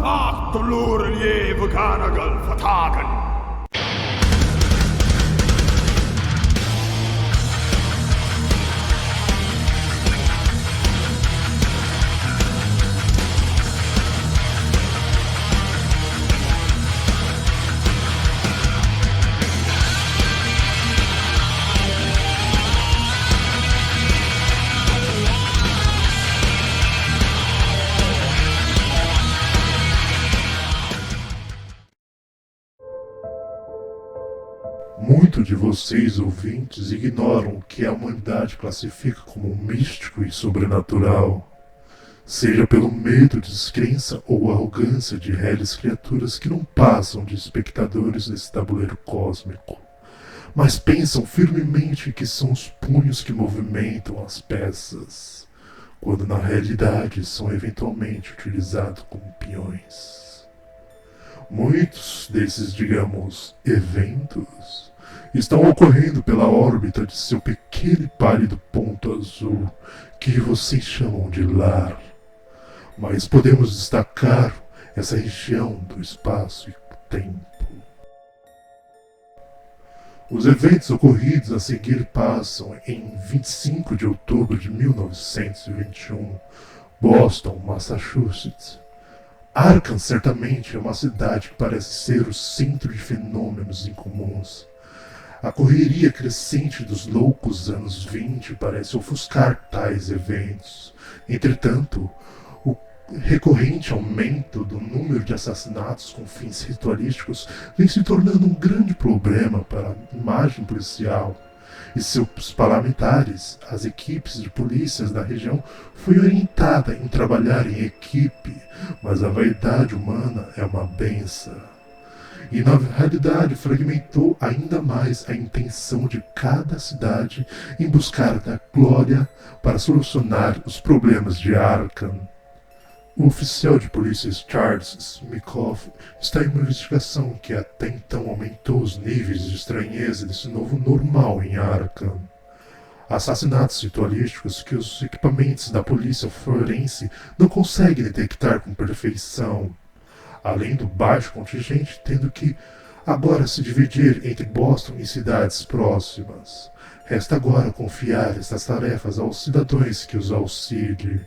Ach, Tulur, je, Vukanagal, Fatagan. Muitos de vocês, ouvintes, ignoram o que a humanidade classifica como místico e sobrenatural. Seja pelo medo, descrença ou arrogância de réis criaturas que não passam de espectadores desse tabuleiro cósmico, mas pensam firmemente que são os punhos que movimentam as peças, quando na realidade são eventualmente utilizados como peões. Muitos desses, digamos, eventos estão ocorrendo pela órbita de seu pequeno e pálido ponto azul, que vocês chamam de lar. Mas podemos destacar essa região do espaço e tempo. Os eventos ocorridos a seguir passam em 25 de outubro de 1921, Boston, Massachusetts. Arkham certamente é uma cidade que parece ser o centro de fenômenos incomuns. A correria crescente dos loucos anos 20 parece ofuscar tais eventos. Entretanto, o recorrente aumento do número de assassinatos com fins ritualísticos vem se tornando um grande problema para a imagem policial. E seus parlamentares, as equipes de polícias da região, foi orientada em trabalhar em equipe, mas a vaidade humana é uma benção. E na realidade fragmentou ainda mais a intenção de cada cidade em buscar da glória para solucionar os problemas de Arkham. O oficial de polícia Charles Smikoff está em uma investigação que até então aumentou os níveis de estranheza desse novo normal em Arkham. Assassinatos ritualísticos que os equipamentos da polícia forense não conseguem detectar com perfeição. Além do baixo contingente tendo que agora se dividir entre Boston e cidades próximas. Resta agora confiar estas tarefas aos cidadãos que os auxiliem.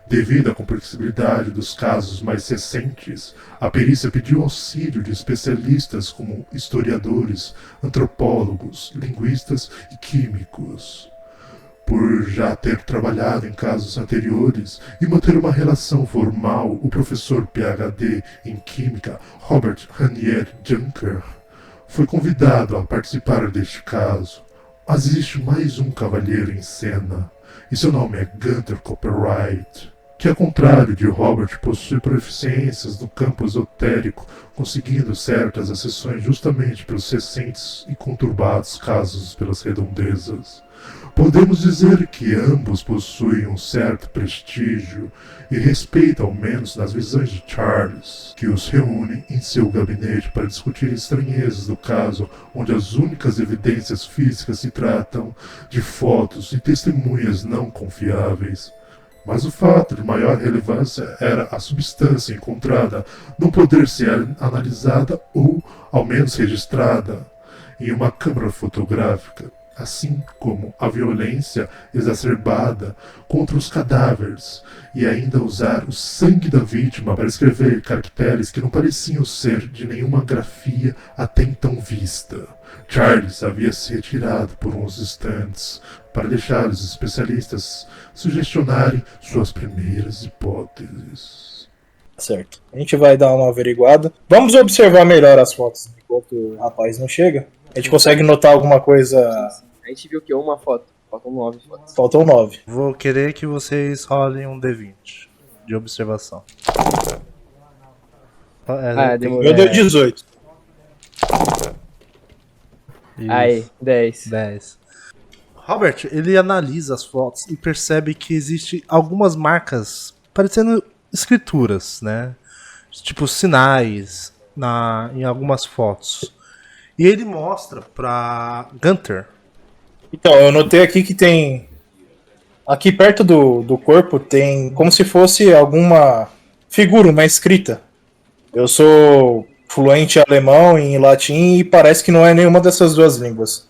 Devido à complexibilidade dos casos mais recentes, a perícia pediu auxílio de especialistas como historiadores, antropólogos, linguistas e químicos. Por já ter trabalhado em casos anteriores e manter uma relação formal, o professor PhD em Química, Robert Ranier Junker, foi convidado a participar deste caso. Mas existe mais um cavalheiro em cena, e seu nome é Gunther Copyright, que, ao contrário de Robert, possui proficiências no campo esotérico, conseguindo certas acessões justamente pelos recentes e conturbados casos pelas redondezas. Podemos dizer que ambos possuem um certo prestígio e respeito, ao menos nas visões de Charles, que os reúne em seu gabinete para discutir estranhezas do caso, onde as únicas evidências físicas se tratam de fotos e testemunhas não confiáveis. Mas o fato de maior relevância era a substância encontrada não poder ser analisada ou, ao menos, registrada em uma câmara fotográfica, assim como a violência exacerbada contra os cadáveres e ainda usar o sangue da vítima para escrever caracteres que não pareciam ser de nenhuma grafia até então vista. Charles havia se retirado por uns instantes para deixar os especialistas sugestionarem suas primeiras hipóteses. Certo. A gente vai dar uma averiguada. Vamos observar melhor as fotos enquanto o rapaz não chega. A gente consegue notar alguma coisa. A gente viu que uma foto. Faltam 9 fotos. Faltam 9. Vou querer que vocês rolem um D20 de observação. Demorou. Meu deu 18. Isso. Aí, 10. 10. Robert, ele analisa as fotos e percebe que existe algumas marcas parecendo escrituras, né? Tipo sinais em algumas fotos. E ele mostra pra Gunther. Então, eu notei aqui que tem... Aqui perto do corpo tem como se fosse alguma figura, uma escrita. Eu sou fluente em alemão e em latim e parece que não é nenhuma dessas duas línguas.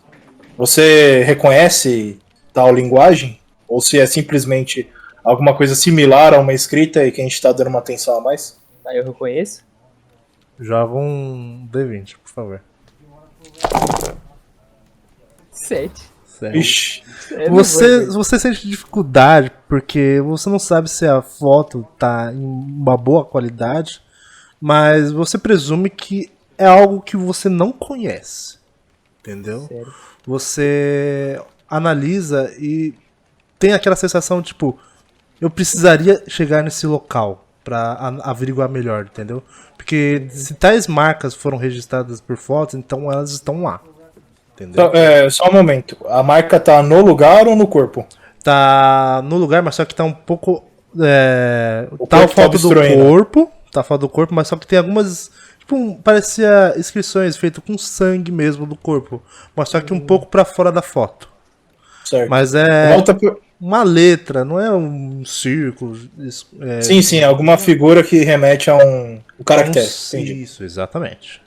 Você reconhece tal linguagem? Ou se é simplesmente alguma coisa similar a uma escrita e que a gente está dando uma atenção a mais? Tá, eu reconheço. Joga um D20, por favor. 7. Certo. Ixi, Você sente dificuldade porque você não sabe se a foto tá em uma boa qualidade, mas você presume que é algo que você não conhece. Entendeu? Sério. Você analisa e tem aquela sensação tipo, eu precisaria chegar nesse local pra averiguar melhor, entendeu? Porque se tais marcas foram registradas por fotos, então elas estão lá. Entendeu? só um momento. A marca tá no lugar ou no corpo? Tá no lugar, mas só que tá um pouco. O Tá a corpo tá foto do obstruindo. corpo. Tá a foto do corpo, mas só que tem algumas. Tipo, parecia inscrições feitas com sangue mesmo do corpo. Mas só que um pouco pra fora da foto. Certo. Mas é Volta pro... uma letra, não é um círculo. Sim, alguma figura que remete a um caractere. Entendi. Isso, exatamente.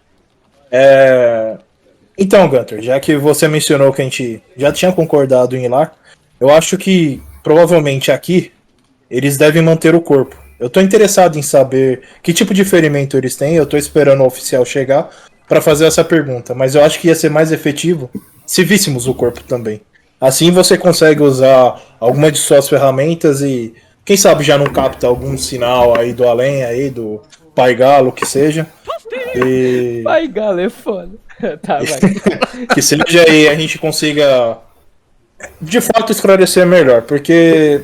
Então, Gunter, já que você mencionou que a gente já tinha concordado em ir lá, eu acho que provavelmente aqui eles devem manter o corpo. Eu tô interessado em saber que tipo de ferimento eles têm, eu tô esperando o oficial chegar pra fazer essa pergunta, mas eu acho que ia ser mais efetivo se víssemos o corpo também. Assim você consegue usar alguma de suas ferramentas e quem sabe já não capta algum sinal aí do além, aí do Pai Galo, que seja. E Pai Galo é foda. Tá, vai. que seja aí a gente consiga de fato esclarecer melhor, porque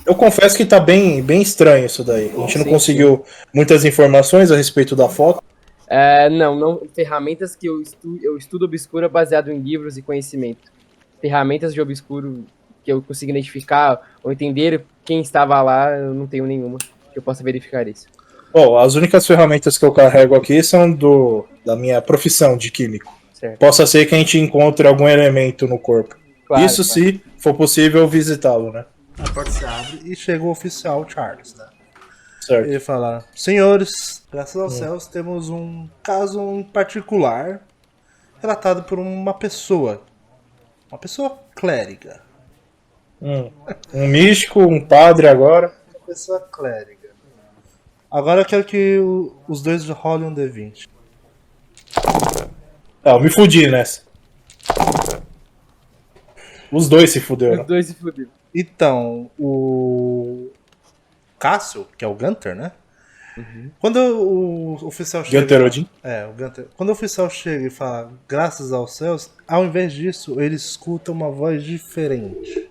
eu confesso que tá bem estranho isso daí. A gente não Sim, conseguiu muitas informações a respeito da foto. Não. Ferramentas que eu estudo obscura baseado em livros e conhecimento. Ferramentas de obscuro que eu consigo identificar ou entender quem estava lá, eu não tenho nenhuma que eu possa verificar isso. Bom, as únicas ferramentas que eu carrego aqui são da minha profissão de químico. Certo. Possa ser que a gente encontre algum elemento no corpo. Claro, Isso claro. se for possível visitá-lo, né? A porta se abre e chega o oficial Charles, né? Certo. Ele fala: senhores, graças aos céus temos um caso em particular relatado por uma pessoa clériga. Um místico, um padre agora. Uma pessoa clériga. Agora eu quero que os dois rolem um D20. Eu me fudi nessa. Os dois se fuderam. Os dois se fuderam. Então, o Cássio, que é o Gunter, né? Quando o oficial chega. Gunter Odin? O Gunter. Quando o oficial chega e fala graças aos céus, ao invés disso, ele escuta uma voz diferente.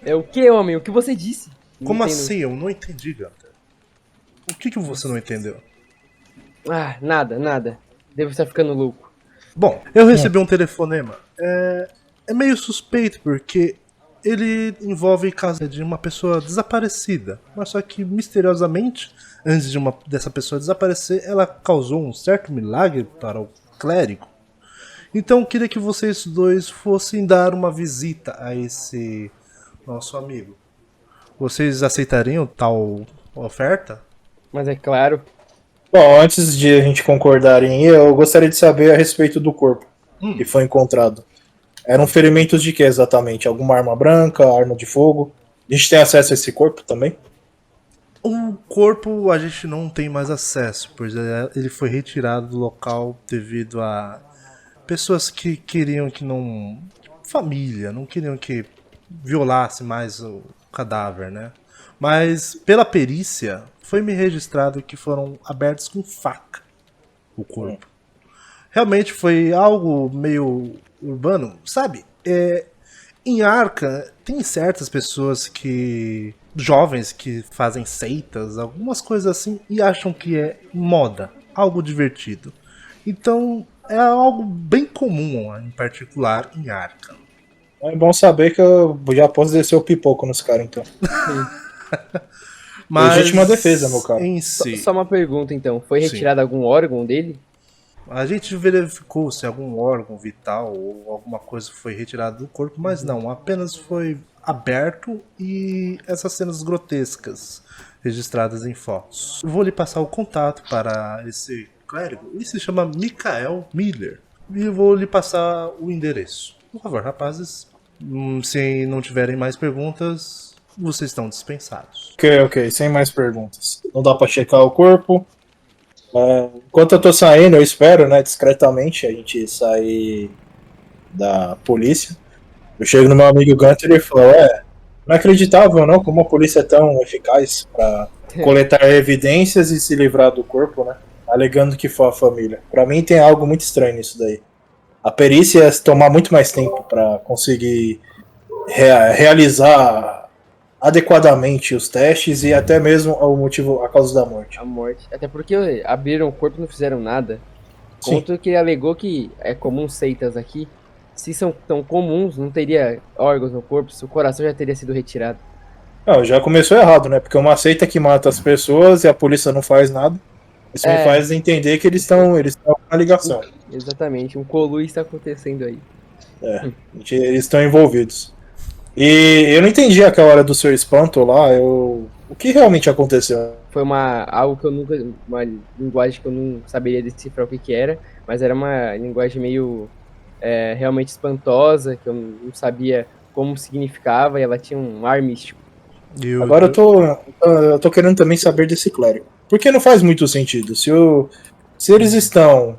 É o que, homem? O que você disse? Não Como entendo. assim? Eu não entendi, Gunter. O que você não entendeu? Ah, nada. Devo estar ficando louco. Bom, eu recebi um telefonema. É meio suspeito porque ele envolve caso de uma pessoa desaparecida. Mas só que misteriosamente, antes dessa pessoa desaparecer, ela causou um certo milagre para o clérigo. Então eu queria que vocês dois fossem dar uma visita a esse nosso amigo. Vocês aceitariam tal oferta? Mas é claro. Bom, antes de a gente concordar em ir, eu gostaria de saber a respeito do corpo que foi encontrado. Eram ferimentos de que exatamente? Alguma arma branca, arma de fogo? A gente tem acesso a esse corpo também? O corpo a gente não tem mais acesso, pois ele foi retirado do local devido a pessoas que queriam que não. Família, não queriam que violasse mais o cadáver, né? Mas pela perícia foi me registrado que foram abertos com faca o corpo. Realmente foi algo meio urbano, sabe? Em Arca tem certas pessoas jovens que fazem seitas, algumas coisas assim, e acham que é moda, algo divertido. Então é algo bem comum, em particular em Arca. É bom saber que eu já posso descer o pipoco nos caras, então. Mas Legítima defesa, meu cara. em si, Só uma pergunta então. Foi Sim. retirado algum órgão dele? a gente verificou se algum órgão vital ou alguma coisa foi retirado do corpo, mas não, apenas foi aberto e essas cenas grotescas registradas em fotos. Eu vou lhe passar o contato para esse clérigo. Ele se chama Michael Miller. E eu vou lhe passar o endereço. Por favor, rapazes, se não tiverem mais perguntas, vocês estão dispensados. Ok, sem mais perguntas. Não dá pra checar o corpo. Enquanto eu tô saindo, eu espero, né, discretamente, a gente sair da polícia. Eu chego no meu amigo Gunter e ele falou, não é acreditável não como a polícia é tão eficaz pra coletar evidências e se livrar do corpo, né? Alegando que foi a família. Pra mim tem algo muito estranho nisso daí. A perícia ia tomar muito mais tempo pra conseguir realizar adequadamente os testes e até mesmo o motivo, a causa da morte. A morte. Até porque abriram o corpo e não fizeram nada. Sim. Conto que ele alegou que é comum seitas aqui. Se são tão comuns, não teria órgãos no corpo, se o coração já teria sido retirado. Não, já começou errado, né? Porque uma seita que mata as pessoas e a polícia não faz nada. Isso me faz entender que eles estão com uma ligação. Exatamente, um conluio está acontecendo aí. Eles estão envolvidos. E eu não entendi aquela hora do seu espanto lá. O que realmente aconteceu? Foi algo que eu nunca. Uma linguagem que eu não saberia decifrar o que era, mas era uma linguagem meio realmente espantosa, que eu não sabia como significava, e ela tinha um ar místico. Agora eu tô querendo também saber desse clérigo. Porque não faz muito sentido. Se eles estão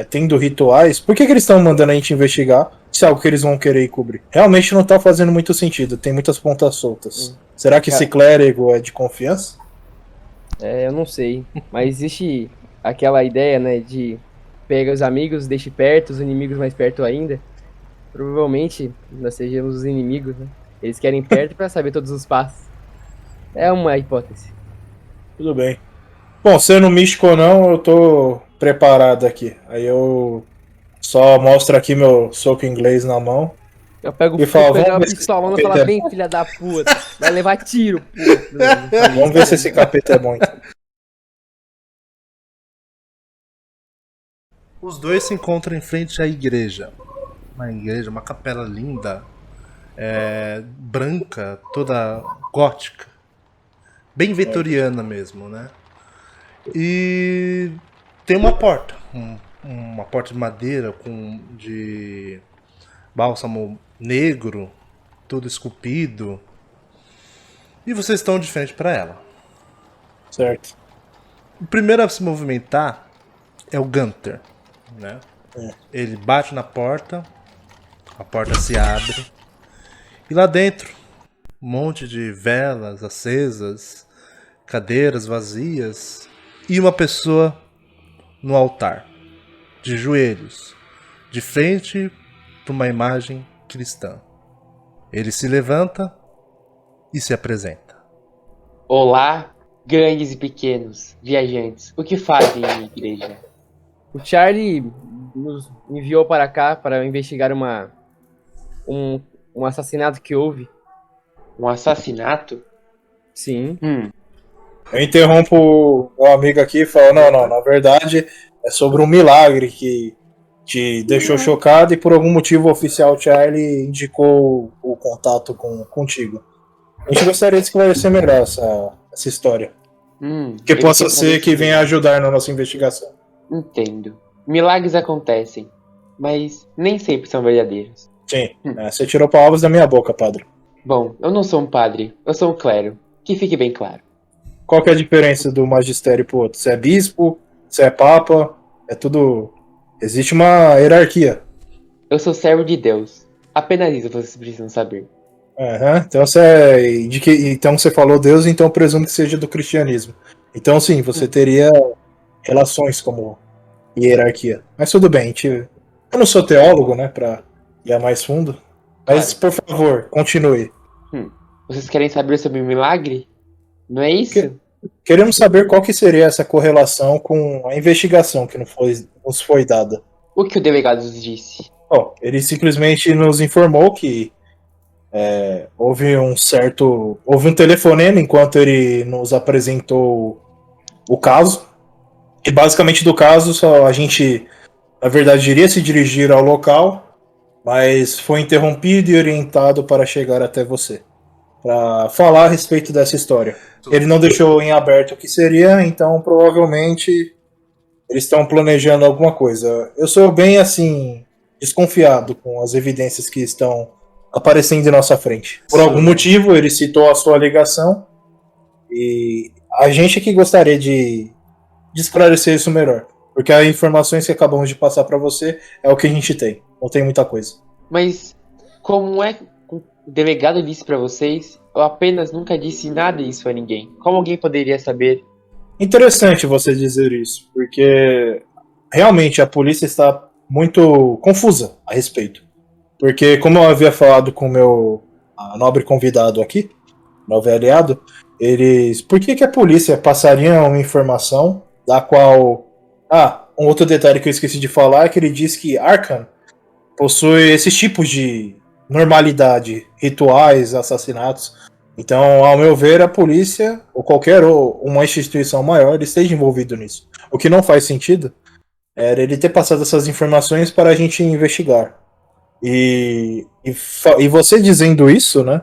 tendo rituais, por que eles estão mandando a gente investigar se é algo que eles vão querer cobrir? Realmente não tá fazendo muito sentido, tem muitas pontas soltas. Será que esse clérigo é de confiança? Eu não sei, mas existe aquela ideia, né, de pega os amigos, deixe perto, os inimigos mais perto ainda. Provavelmente nós sejamos os inimigos, né? Eles querem perto pra saber todos os passos. É uma hipótese. Tudo bem. Bom, sendo místico ou não, eu tô preparado aqui. Aí eu só mostro aqui meu soco inglês na mão. Eu pego E fala, uma vamos ver se pistolona e esse falo, capeta vem filha da puta, vai levar tiro, pô. Vamos ver se esse capeta é bom então. Os dois se encontram em frente à igreja. Uma capela linda, branca, toda gótica. Bem vitoriana mesmo, né? E tem uma porta. Uma porta de madeira de bálsamo negro, todo esculpido. E vocês estão de frente para ela. Certo. O primeiro a se movimentar é o Gunter, né? Ele bate na porta, a porta se abre e lá dentro um monte de velas acesas, cadeiras vazias e uma pessoa no altar, de joelhos, de frente para uma imagem cristã. Ele se levanta e se apresenta. Olá, grandes e pequenos, viajantes, o que fazem em igreja? O Charlie nos enviou para cá para investigar um assassinato que houve. Um assassinato? Sim. Eu interrompo o meu amigo aqui e falo, não, na verdade é sobre um milagre que te deixou chocado e por algum motivo o oficial Charlie indicou o contato contigo. A gente gostaria de esclarecer melhor essa história. Que possa ser que venha ajudar na nossa investigação. Entendo. Milagres acontecem, mas nem sempre são verdadeiros. Sim, você tirou palavras da minha boca, padre. Bom, eu não sou um padre, eu sou um clero. Que fique bem claro. Qual que é a diferença do magistério pro outro? Você é bispo? Você é papa? É tudo... Existe uma hierarquia. Eu sou servo de Deus. Apenas isso vocês precisam saber. Então então você falou Deus, então eu presumo que seja do cristianismo. Então sim, você teria relações como hierarquia. Mas tudo bem, eu não sou teólogo, né, pra ir a mais fundo. Mas, por favor, continue. Vocês querem saber sobre o milagre? Não é isso? Queremos saber qual que seria essa correlação com a investigação que nos foi dada. O que o delegado nos disse? Bom, ele simplesmente nos informou que houve um telefonema enquanto ele nos apresentou o caso. E basicamente do caso, só a gente, na verdade, iria se dirigir ao local mas foi interrompido e orientado para chegar até você, para falar a respeito dessa história. Ele não deixou em aberto o que seria, então provavelmente eles estão planejando alguma coisa. Eu sou bem assim desconfiado com as evidências que estão aparecendo em nossa frente. Por algum motivo ele citou a sua alegação e a gente que gostaria de esclarecer isso melhor, porque as informações que acabamos de passar para você é o que a gente tem. Não tem muita coisa. Mas como é que o delegado disse pra vocês, eu apenas nunca disse nada disso a ninguém. Como alguém poderia saber? Interessante você dizer isso, porque realmente a polícia está muito confusa a respeito. Porque, como eu havia falado com o meu nobre convidado aqui, novo aliado, eles. Por que a polícia passaria uma informação da qual. Ah, um outro detalhe que eu esqueci de falar é que ele diz que Arkham possui esses tipos de normalidade, rituais, assassinatos. Então, ao meu ver, a polícia, ou qualquer uma instituição maior, esteja envolvido nisso. O que não faz sentido era ele ter passado essas informações para a gente investigar. E você dizendo isso, né,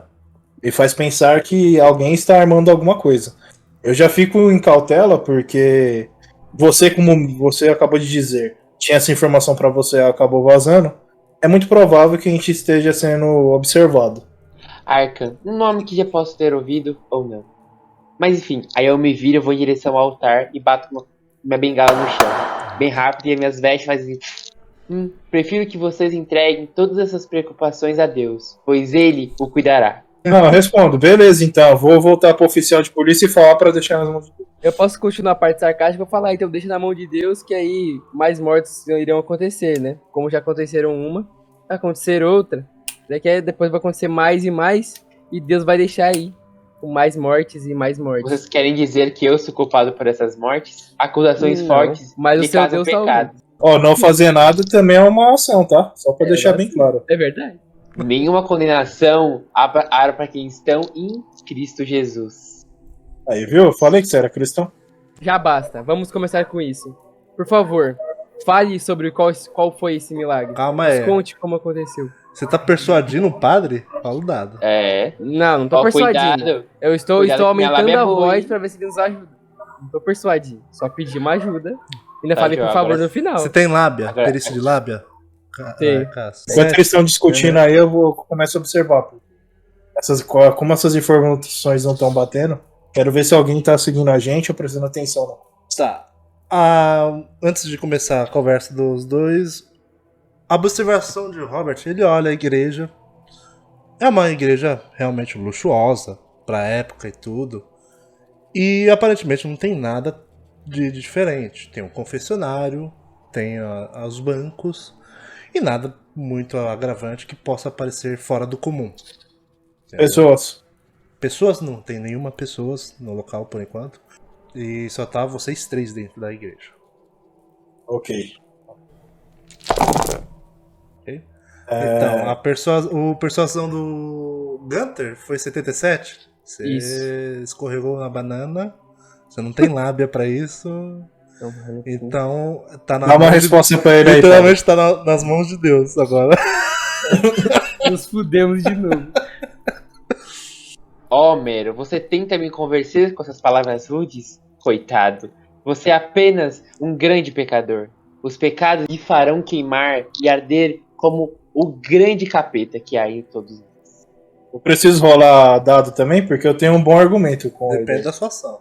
me faz pensar que alguém está armando alguma coisa. Eu já fico em cautela porque você, como você acabou de dizer, tinha essa informação para você e acabou vazando. É muito provável que a gente esteja sendo observado. Arkham, um nome que já posso ter ouvido ou não. Mas enfim, aí eu me viro, vou em direção ao altar e bato minha bengala no chão. Bem rápido e as minhas vestes fazem... prefiro que vocês entreguem todas essas preocupações a Deus, pois Ele o cuidará. Não, eu respondo. Beleza, então. Vou voltar pro oficial de polícia e falar para deixar nas mãos de Deus. Eu posso continuar a parte sarcástica e falar, então deixa na mão de Deus que aí mais mortes irão acontecer, né? Como já aconteceram uma, vai acontecer outra. Daqui depois vai acontecer mais e mais, e Deus vai deixar aí com mais mortes e mais mortes. Vocês querem dizer que eu sou culpado por essas mortes? Acusações Não, fortes mas o me seu causam Deus tá pecado. Ó, não fazer nada também é uma ação, tá? Só pra deixar bem claro. É verdade. Nenhuma condenação há para quem estão em Cristo Jesus. Aí, viu? Eu falei que você era cristão. Já basta, vamos começar com isso. Por favor, fale sobre qual foi esse milagre. Calma aí. Conte como aconteceu. Você tá persuadindo o padre? Fala o dado. É. Não tô Ó, persuadindo. cuidado. Eu estou Cuidado que minha aumentando lábia é a boa, voz hein? pra ver se ele nos ajuda. Não tô persuadindo, só pedi uma ajuda. Ainda Tá, falei por João, favor agora no final. Você tem lábia? Agora- Perícia de lábia? Tem. Cássio. Enquanto eles estão discutindo aí, eu começo a observar. Pô. Como essas informações não estão batendo, quero ver se alguém tá seguindo a gente ou prestando atenção. Não. Tá. Antes de começar a conversa dos dois, a observação de Robert, ele olha a igreja. É uma igreja realmente luxuosa pra época e tudo. E aparentemente não tem nada de diferente. Tem um confessionário, tem os bancos e nada muito agravante que possa parecer fora do comum. Entendeu? Pessoas. Não tem nenhuma pessoas no local por enquanto. E só tá vocês três dentro da igreja. Ok. Ok? Então, o persuasão do Gunter foi 77. Você Isso. escorregou na banana. Você não tem lábia pra isso. Então, tá na Dá uma mão resposta pra ele aí. literalmente tá nas mãos de Deus agora. Nos fudemos de novo. Homero, você tenta me convencer com essas palavras rudes? Coitado, você é apenas um grande pecador. Os pecados lhe farão queimar e arder como o grande capeta que há em todos nós. Eu preciso rolar dado também, porque eu tenho um bom argumento com ele. Depende da sua ação.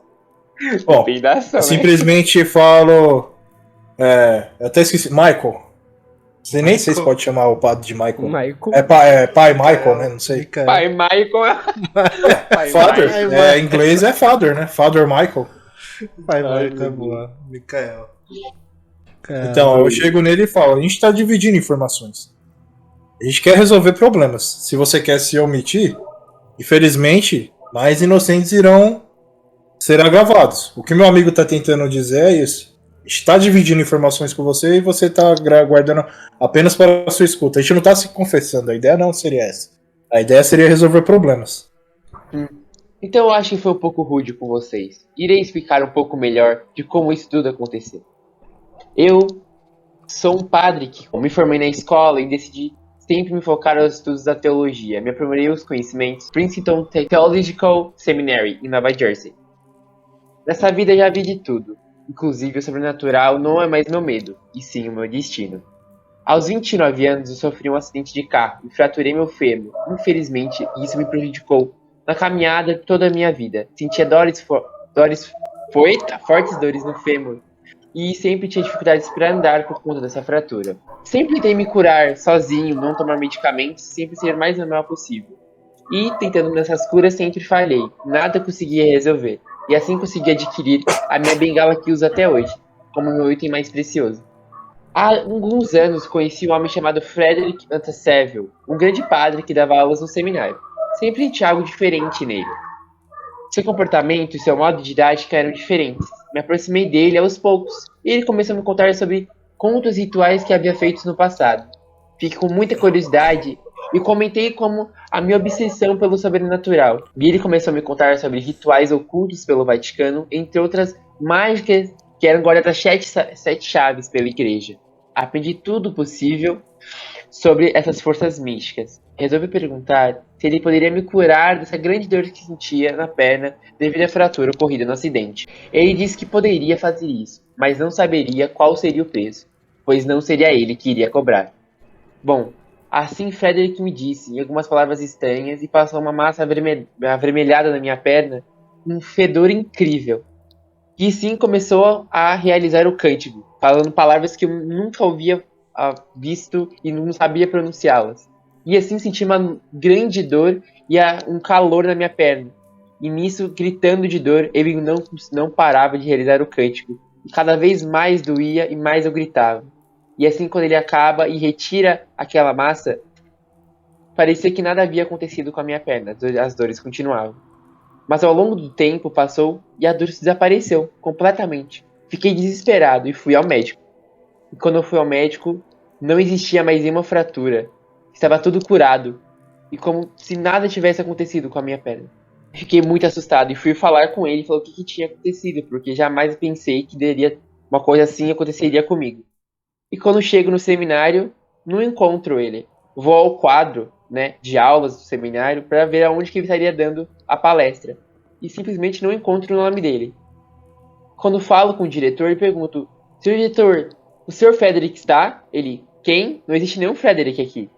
Bom, Tem da ação, eu né? simplesmente falo. Eu até esqueci. Michael. Você nem sei se pode chamar o padre de Michael. Michael. É pai Michael, né? Não sei. Micael. Pai Michael. Pai Father. Michael. Em inglês é father, né? Father Michael. Pai Ai, Micael, meu boa. Micael. Então, eu chego nele e falo: a gente tá dividindo informações. A gente quer resolver problemas. Se você quer se omitir, infelizmente, mais inocentes irão ser agravados. O que meu amigo tá tentando dizer é isso. A gente tá dividindo informações com você e você tá guardando apenas para a sua escuta. A gente não tá se confessando. A ideia não seria essa. A ideia seria resolver problemas. Então eu acho que foi um pouco rude com vocês. Irei explicar um pouco melhor de como isso tudo aconteceu. Eu sou um padre que me formei na escola e decidi sempre me focaram aos estudos da teologia. Me aprimorei os conhecimentos no Princeton Theological Seminary, em Nova Jersey. Nessa vida já vi de tudo. Inclusive, o sobrenatural não é mais meu medo, e sim o meu destino. Aos 29 anos, eu sofri um acidente de carro e fraturei meu fêmur. Infelizmente, isso me prejudicou na caminhada toda a minha vida. Sentia fortes dores no fêmur e sempre tinha dificuldades para andar por conta dessa fratura. Sempre tentei me curar sozinho, não tomar medicamentos, sempre ser o mais normal possível. E, tentando nessas curas, sempre falhei. Nada conseguia resolver. E assim consegui adquirir a minha bengala que uso até hoje, como meu item mais precioso. Há alguns anos conheci um homem chamado Frederick Antaseville, um grande padre que dava aulas no seminário. Sempre senti algo diferente nele. Seu comportamento e seu modo de didática eram diferentes. Me aproximei dele aos poucos, e ele começou a me contar sobre contos e rituais que havia feito no passado. Fiquei com muita curiosidade e comentei como a minha obsessão pelo sobrenatural. E ele começou a me contar sobre rituais ocultos pelo Vaticano, entre outras mágicas que eram guardadas sete chaves pela igreja. Aprendi tudo possível sobre essas forças místicas. Resolvi perguntar se ele poderia me curar dessa grande dor que sentia na perna devido à fratura ocorrida no acidente. Ele disse que poderia fazer isso, mas não saberia qual seria o preço, pois não seria ele que iria cobrar. Bom, assim Frederick me disse em algumas palavras estranhas e passou uma massa avermelhada na minha perna, um fedor incrível. E sim começou a realizar o cântico, falando palavras que eu nunca havia visto e não sabia pronunciá-las. E assim senti uma grande dor e um calor na minha perna. E nisso, gritando de dor, ele não parava de realizar o cântico. E cada vez mais doía e mais eu gritava. E assim, quando ele acaba e retira aquela massa, parecia que nada havia acontecido com a minha perna. As dores continuavam. Mas ao longo do tempo passou e a dor desapareceu completamente. Fiquei desesperado e fui ao médico. E quando eu fui ao médico, não existia mais nenhuma fratura. Estava tudo curado. E como se nada tivesse acontecido com a minha perna. Fiquei muito assustado e fui falar com ele e falou o que tinha acontecido, porque jamais pensei que uma coisa assim aconteceria comigo. E quando chego no seminário, não encontro ele. Vou ao quadro, de aulas do seminário para ver aonde que ele estaria dando a palestra. E simplesmente não encontro o nome dele. Quando falo com o diretor, pergunto: "Senhor diretor, o Sr. Frederick está?" Ele: "Quem? Não existe nenhum Frederick aqui."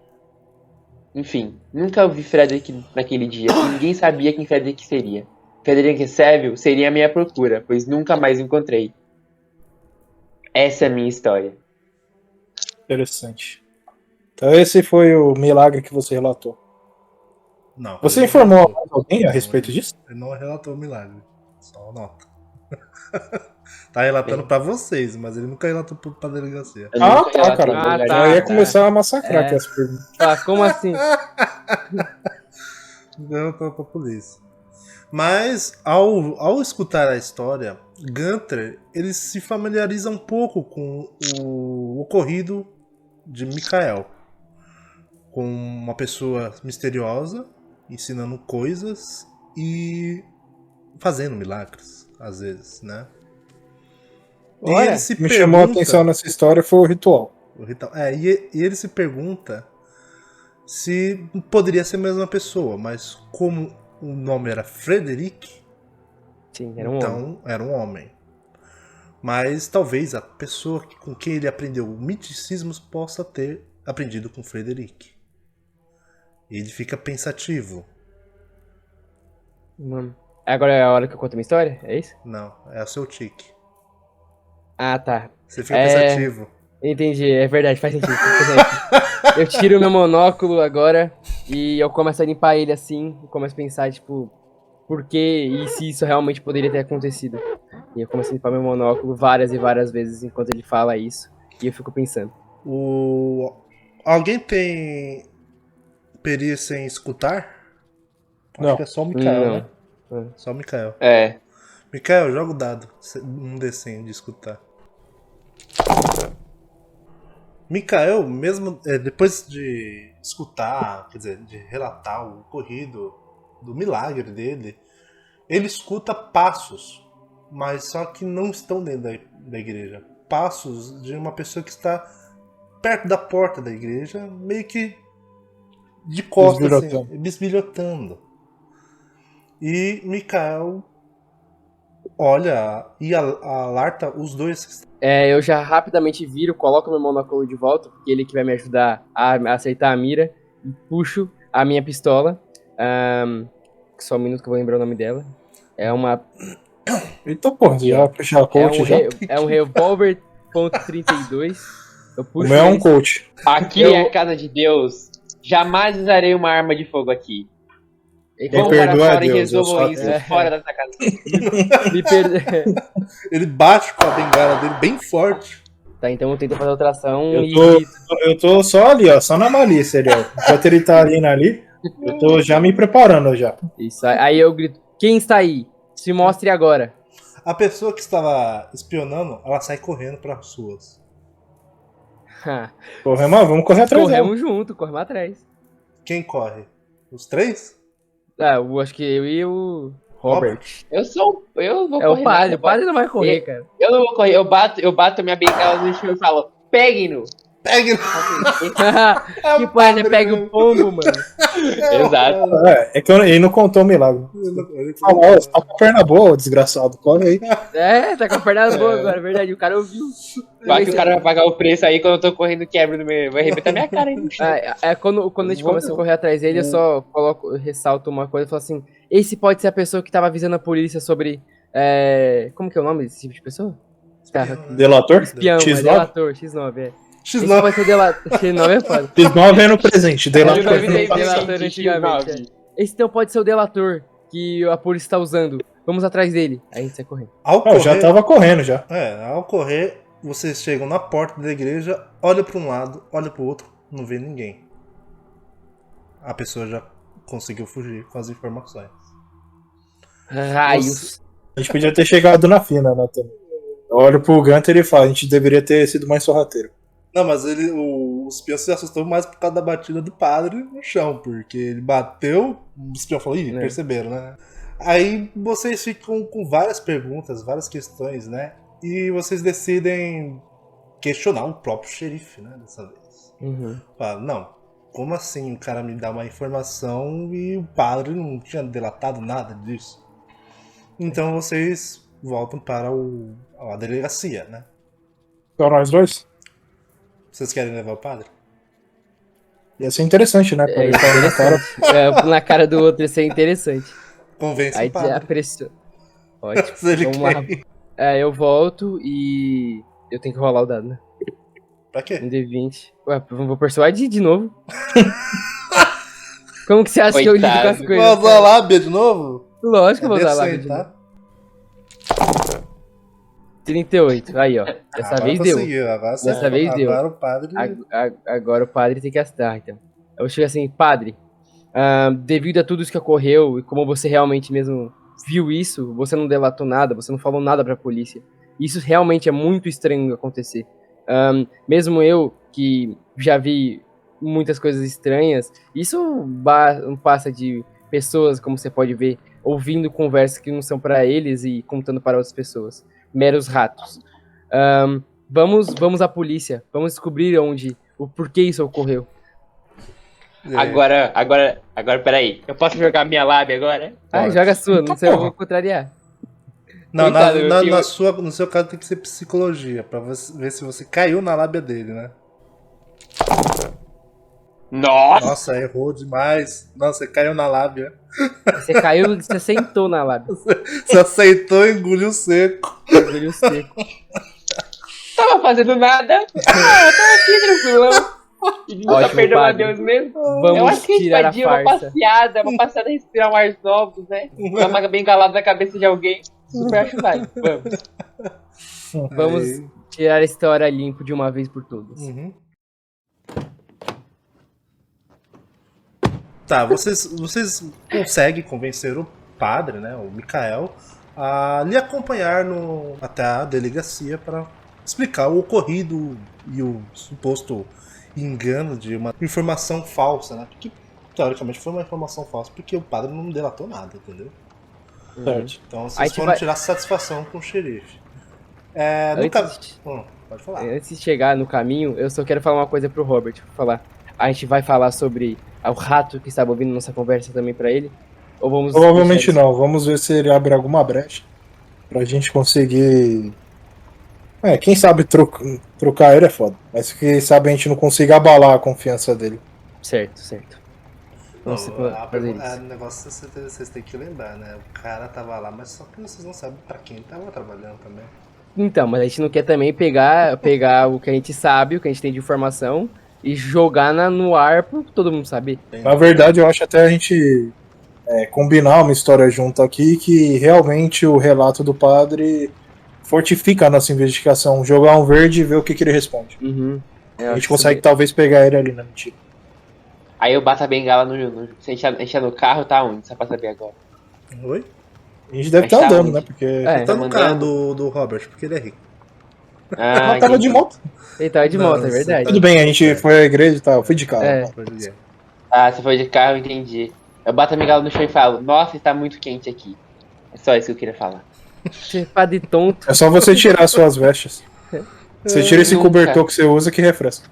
Enfim, nunca ouvi Frederick naquele dia e ninguém sabia quem Frederick seria. Frederick Seville seria a minha procura, pois nunca mais o encontrei. Essa é a minha história. Interessante. Então esse foi o milagre que você relatou. Não. Você ele informou não relatou. alguém a respeito disso? Ele não relatou o milagre. Só nota. Tá relatando pra vocês, mas ele nunca relatou pra delegacia. Eu Ah, nunca tá, relatei cara. nada. tá. Já ia começar a massacrar É. com essa pergunta. Ah, como assim? Relatou pra polícia. Mas, ao escutar a história, Gunther, ele se familiariza um pouco com o ocorrido de Mikael. Com uma pessoa misteriosa, ensinando coisas e fazendo milagres, às vezes, né? Olha, ele se O que me chamou a pergunta- atenção nessa história foi o ritual. o ritual. E ele se pergunta se poderia ser a mesma pessoa, mas como o nome era Frederick, Sim, era um então homem. era um homem. Mas talvez a pessoa com quem ele aprendeu misticismos possa ter aprendido com Frederick. Ele fica pensativo. Mano. Agora é a hora que eu conto a minha história? É isso? Não, é o seu tique. Ah, tá. Você fica É. pensativo. Entendi, é verdade, faz sentido. Eu tiro meu monóculo agora e eu começo a limpar ele assim, e começo a pensar, tipo, por que e se isso realmente poderia ter acontecido. E eu começo a limpar meu monóculo várias e várias vezes enquanto ele fala isso, e eu fico pensando. Alguém tem perícia em escutar? Acho Não. que é só o Mikael, Não. né? Só o Mikael. É. Mikael, joga o dado. Um D100 de escutar. Mikael, mesmo depois de escutar, quer dizer, de relatar o ocorrido do milagre dele, ele escuta passos, mas só que não estão dentro da igreja. Passos de uma pessoa que está perto da porta da igreja, meio que de costas, Bisbilhotando. assim, bisbilhotando. E Mikael olha e alerta os dois. Eu já rapidamente viro, coloco meu mão na cola de volta, porque ele que vai me ajudar a acertar a mira, e puxo a minha pistola. Só um minuto que eu vou lembrar o nome dela. É uma. Eita, porra, já puxar a coach já. É um revólver .32. Eu O puxo meu é um ele. coach. Aqui é a casa de Deus. Jamais usarei uma arma de fogo aqui. Quem Vamos para perdoa é fora e Deus, eu resolvam só isso tenho. fora dessa casa. Me per... Ele bate com a bengala dele bem forte. Tá, então eu tento fazer outra ação Eu tô só ali, ó, só na malícia ali, ó. Enquanto ele tá ali, eu tô já me preparando já. Isso, aí eu grito, quem está aí? Se mostre agora. A pessoa que estava espionando, ela sai correndo para as ruas. Corremos, vamos correr atrás dela. Corremos junto, corremos atrás. Quem corre? Os três? Eu acho que eu e o Robert. Eu vou É correr. o padre, nada, o padre não vai correr, cara. Eu não vou correr, eu bato minha bengala no chão e falo, peguem-no. Pegue! Que padre pega o pombo, mano. Exato. É que ele não contou o milagre. Fala, ó, você tá com a perna boa, desgraçado. Corre aí. Tá com a perna boa agora, é verdade. O cara ouviu. Vai que o cara vai pagar o preço aí quando eu tô correndo quebra no meio. Vai arrebentar minha cara aí no chão. Quando a gente começa a correr atrás dele, eu só ressalto uma coisa e falo assim: esse pode ser a pessoa que tava avisando a polícia sobre. Como que é o nome desse tipo de pessoa? Delator? Espião, X9? delator, X9, é. Esse X9. pode ser delator. X9 é foda. X9 é no presente. Delator. Delator antigamente. Esse então pode ser o delator que a polícia tá usando. Vamos atrás dele. Aí a gente sai correndo. Ao Não, correr, já tava correndo já. ao correr, vocês chegam na porta da igreja, olha para um lado, olha para o outro, não vê ninguém. A pessoa já conseguiu fugir com as informações. Raios. A gente podia ter chegado na fina, né, também. Eu olho pro Gunter e falo, a gente deveria ter sido mais sorrateiro. Não, mas o espião se assustou mais por causa da batida do padre no chão, porque ele bateu, o espião falou, ih, perceberam, né? Aí vocês ficam com várias perguntas, várias questões, né? E vocês decidem questionar o próprio xerife, né, dessa vez. Fala, não, como assim o cara me dá uma informação e o padre não tinha delatado nada disso? Então vocês voltam para a delegacia, né? Só nós dois? Vocês querem levar o padre? Ia ser interessante, né? Pra ele falar na cara. Na cara do outro, isso é interessante. Convence Aí o padre. a pressão. Ótimo. Se ele Vamos lá. quer. Eu volto e eu tenho que rolar o dado, né? Pra quê? Um D20. Ué, vou persuadir de novo. Como que você acha que eu lido com as Coitado. coisas? Vai usar a lábia de novo? Lógico que eu vou usar lá. decente, tá? 38. Aí, ó. Dessa Agora vez deu. conseguiu, agora sim. Dessa vez deu. Agora o padre... Agora o padre tem que acertar, então. Eu chego assim, padre, devido a tudo isso que ocorreu e como você realmente mesmo viu isso, você não delatou nada, você não falou nada pra polícia. Isso realmente é muito estranho acontecer. Mesmo eu, que já vi muitas coisas estranhas, isso não passa de pessoas, como você pode ver, ouvindo conversas que não são pra eles e contando para outras pessoas. Meros ratos. Vamos à polícia. Vamos descobrir o porquê isso ocorreu. Agora, peraí. Eu posso jogar minha lábia agora? Joga a sua, não sei, eu vou contrariar. Não, Coitado, no seu caso tem que ser psicologia, pra você ver se você caiu na lábia dele, né? Nossa! Nossa, errou demais. Nossa, você caiu na lábia. Você caiu, você sentou na lábia. Você aceitou e engoliu seco. Engoliu seco. Tava fazendo nada. Eu tava aqui tranquilão. E não tá Ótimo, perdendo a padre. Deus mesmo. Vamos Eu acho que a gente tirar a podia uma farsa. passeada a respirar um ar novos, né? Dar uma bem galada na cabeça de alguém. Super acho válido. Vamos. Vamos Aí. tirar esse hora limpo de uma vez por todas. Uhum. Tá, vocês conseguem convencer o padre, né, o Mikael, a lhe acompanhar até a delegacia para explicar o ocorrido e o suposto engano de uma informação falsa, né? Porque teoricamente foi uma informação falsa, porque o padre não delatou nada, entendeu? Certo. Então Aí vocês tu foram vai- tirar satisfação com o xerife. Pode falar. Antes de chegar no caminho, eu só quero falar uma coisa pro Robert. Falar. A gente vai falar sobre ao rato que estava ouvindo nossa conversa também pra ele? Ou vamos Provavelmente deixar isso? não. Vamos ver se ele abre alguma brecha pra gente conseguir. Quem sabe trocar ele é foda. Mas quem sabe a gente não consiga abalar a confiança dele. Certo. Vamos fazer O isso. negócio vocês têm que lembrar, né? O cara tava lá, mas só que vocês não sabem pra quem tava trabalhando também. Então, mas a gente não quer também pegar o que a gente sabe, o que a gente tem de informação, e jogar no ar pra todo mundo saber. Na verdade, eu acho até a gente combinar uma história junto aqui que realmente o relato do padre fortifica a nossa investigação. Jogar um verde e ver o que ele responde. Uhum. A gente consegue talvez pegar ele ali na mentira. Aí eu bato a bengala se a gente tá no carro, tá onde? Só pra saber agora. Oi? A gente deve Mas estar tá andando, onde? né? Porque Tá no mandando? carro do Robert, porque ele é rico. Ah, ela tava de entendi. moto. Ele tava de Não, moto, é você verdade. Tudo bem, a gente foi à igreja e tal. Eu fui de carro. É. Ah, você foi de carro, entendi. Eu bato a bengala no chão e falo, nossa, está muito quente aqui. É só isso que eu queria falar. Você pá de tonto. É só você tirar suas vestes. Você tira esse Nunca. cobertor que você usa que refresca.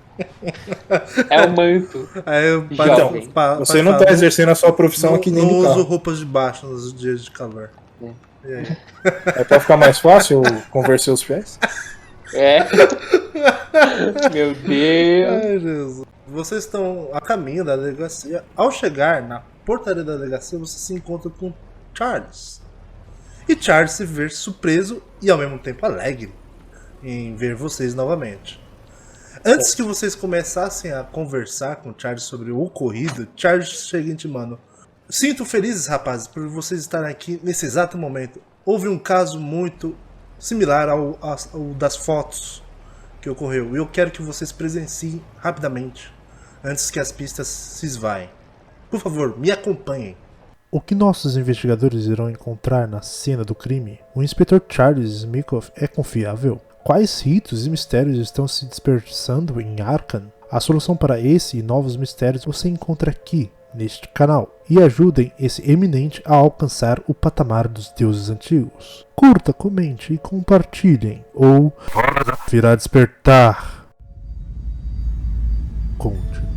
É o manto. Aí o Jovem. Você não tá exercendo a sua profissão aqui nem não no uso carro. roupas de baixo nos dias de calor. É. E aí? É pra ficar mais fácil convencer os fiéis? É. Meu Deus. Ai, Jesus. Vocês estão a caminho da delegacia. Ao chegar na portaria da delegacia, você se encontra com Charles. E Charles se vê surpreso e ao mesmo tempo alegre em ver vocês novamente. Antes que vocês começassem a conversar com Charles sobre o ocorrido, Charles chega intimando: sinto felizes, rapazes, por vocês estarem aqui nesse exato momento. Houve um caso muito similar ao das fotos que ocorreu. E eu quero que vocês presenciem rapidamente, antes que as pistas se esvaem. Por favor, me acompanhem. O que nossos investigadores irão encontrar na cena do crime? O inspetor Charles Smikoff é confiável? Quais ritos e mistérios estão se dispersando em Arkham? A solução para esse e novos mistérios você encontra aqui, neste canal. E ajudem esse eminente a alcançar o patamar dos deuses antigos. Curta, comente e compartilhem. Ou virá despertar. Continue.